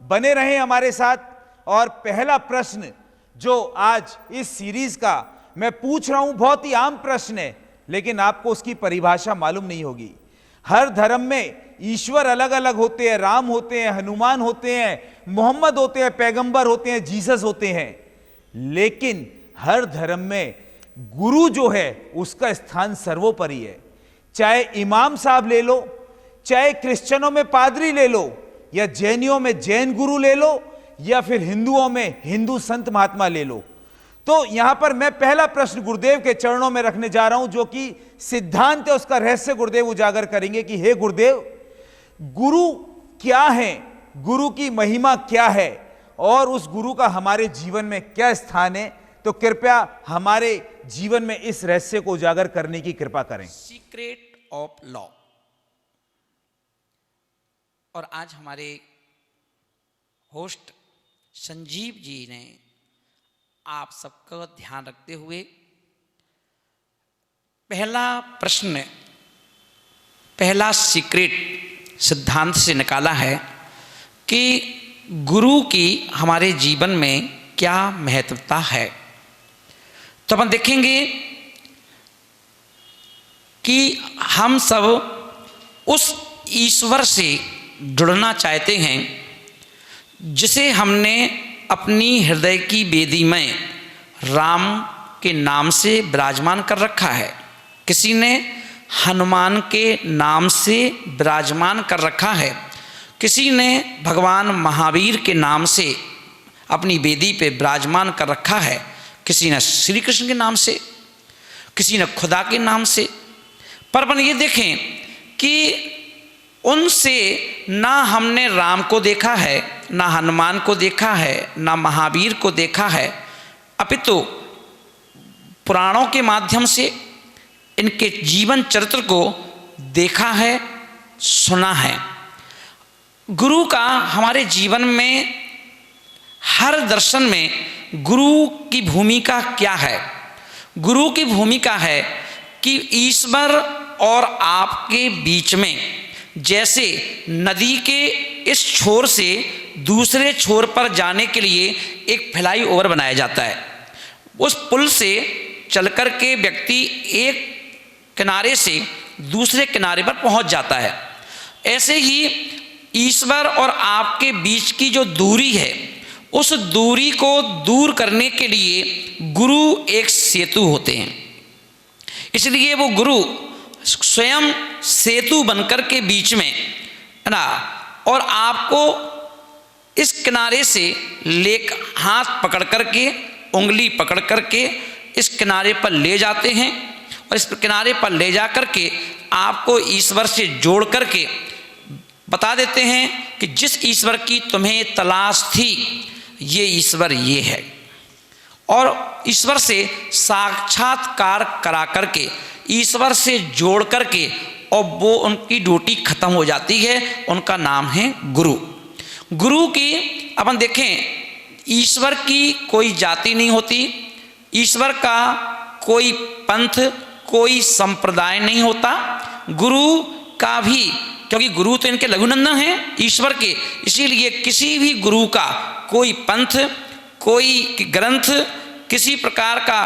बने रहें हमारे साथ। और पहला प्रश्न जो आज इस सीरीज का मैं पूछ रहा हूं, बहुत ही आम प्रश्न है, लेकिन आपको उसकी परिभाषा मालूम नहीं होगी। हर धर्म में ईश्वर अलग अलग होते हैं, राम होते हैं, हनुमान होते हैं, मोहम्मद होते हैं, पैगंबर होते हैं, जीसस होते हैं, लेकिन हर धर्म में गुरु जो है उसका स्थान सर्वोपरि है। चाहे इमाम साहब ले लो, चाहे क्रिश्चियनों में पादरी ले लो, या जैनियों में जैन गुरु ले लो, या फिर हिंदुओं में हिंदू संत महात्मा ले लो। तो यहां पर मैं पहला प्रश्न गुरुदेव के चरणों में रखने जा रहा हूं, जो कि सिद्धांत है, उसका रहस्य गुरुदेव उजागर करेंगे कि हे गुरुदेव, गुरु क्या है, गुरु की महिमा क्या है, और उस गुरु का हमारे जीवन में क्या स्थान है। तो कृपया हमारे जीवन में इस रहस्य को उजागर करने की कृपा करें। Secret of law. और आज हमारे होस्ट संजीव जी ने आप सबका ध्यान रखते हुए पहला प्रश्न, पहला सीक्रेट सिद्धांत से निकाला है कि गुरु की हमारे जीवन में क्या महत्वता है। तो अपन देखेंगे कि हम सब उस ईश्वर से जुड़ना चाहते हैं जिसे हमने अपनी हृदय की वेदी में राम के नाम से विराजमान कर रखा है, किसी ने हनुमान के नाम से विराजमान कर रखा है, किसी ने भगवान महावीर के नाम से अपनी वेदी पे विराजमान कर रखा है, किसी ने श्री कृष्ण के नाम से, किसी ने खुदा के नाम से। पर अपन ये देखें कि उनसे ना हमने राम को देखा है, ना हनुमान को देखा है, ना महावीर को देखा है, अपितु पुराणों के माध्यम से इनके जीवन चरित्र को देखा है, सुना है। गुरु का हमारे जीवन में हर दर्शन में गुरु की भूमिका क्या है? गुरु की भूमिका है कि ईश्वर और आपके बीच में जैसे नदी के इस छोर से दूसरे छोर पर जाने के लिए एक फ्लाई ओवर बनाया जाता है, उस पुल से चलकर के व्यक्ति एक किनारे से दूसरे किनारे पर पहुंच जाता है। ऐसे ही ईश्वर और आपके बीच की जो दूरी है, उस दूरी को दूर करने के लिए गुरु एक सेतु होते हैं। इसलिए वो गुरु स्वयं सेतु बनकर के बीच में, है ना, और आपको इस किनारे से हाथ पकड़ करके, उंगली पकड़ करके इस किनारे पर ले जाते हैं, और इस किनारे पर ले जा करके आपको ईश्वर से जोड़ करके बता देते हैं कि जिस ईश्वर की तुम्हें तलाश थी, ये ईश्वर ये है। और ईश्वर से साक्षात्कार करा करके, ईश्वर से जोड़ करके, और वो उनकी ड्यूटी खत्म हो जाती है। उनका नाम है गुरु। गुरु की अपन देखें, ईश्वर की कोई जाति नहीं होती, ईश्वर का कोई पंथ, कोई संप्रदाय नहीं होता। गुरु का भी, क्योंकि गुरु तो इनके लघुनंदन हैं ईश्वर के, इसीलिए किसी भी गुरु का कोई पंथ, कोई ग्रंथ, किसी प्रकार का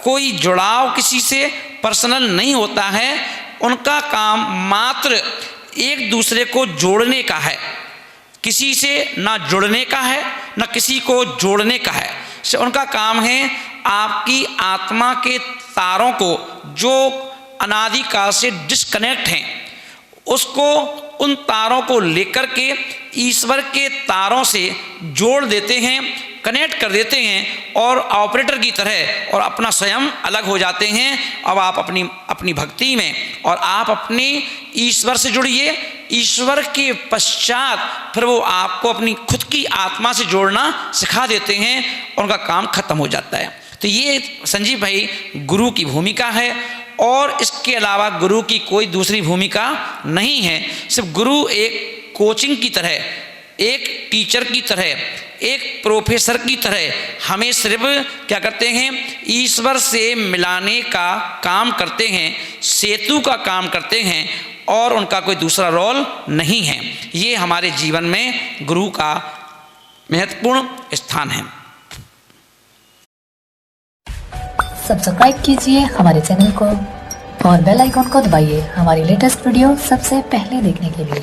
कोई जुड़ाव किसी से पर्सनल नहीं होता है। उनका काम मात्र एक दूसरे को जोड़ने का है, किसी से ना जुड़ने का है, ना किसी को जोड़ने का है। उनका काम है आपकी आत्मा के तारों को, जो अनादिकाल से डिस्कनेक्ट हैं, उसको, उन तारों को लेकर के ईश्वर के तारों से जोड़ देते हैं, कनेक्ट कर देते हैं, और ऑपरेटर की तरह, और अपना स्वयं अलग हो जाते हैं। अब आप अपनी भक्ति में, और आप अपने ईश्वर से जुड़िए। ईश्वर के पश्चात फिर वो आपको अपनी खुद की आत्मा से जोड़ना सिखा देते हैं, उनका काम खत्म हो जाता है। तो ये संजीव भाई गुरु की भूमिका है, और इसके अलावा गुरु की कोई दूसरी भूमिका नहीं है। सिर्फ गुरु एक कोचिंग की तरह, एक टीचर की तरह, एक प्रोफेसर की तरह हमें सिर्फ क्या करते हैं, ईश्वर से मिलाने का काम करते हैं, सेतु का काम करते हैं, और उनका कोई दूसरा रोल नहीं है। ये हमारे जीवन में गुरु का महत्वपूर्ण स्थान है। सब्सक्राइब कीजिए हमारे चैनल को और बेल आइकॉन को दबाइए हमारी लेटेस्ट वीडियो सबसे पहले देखने के लिए।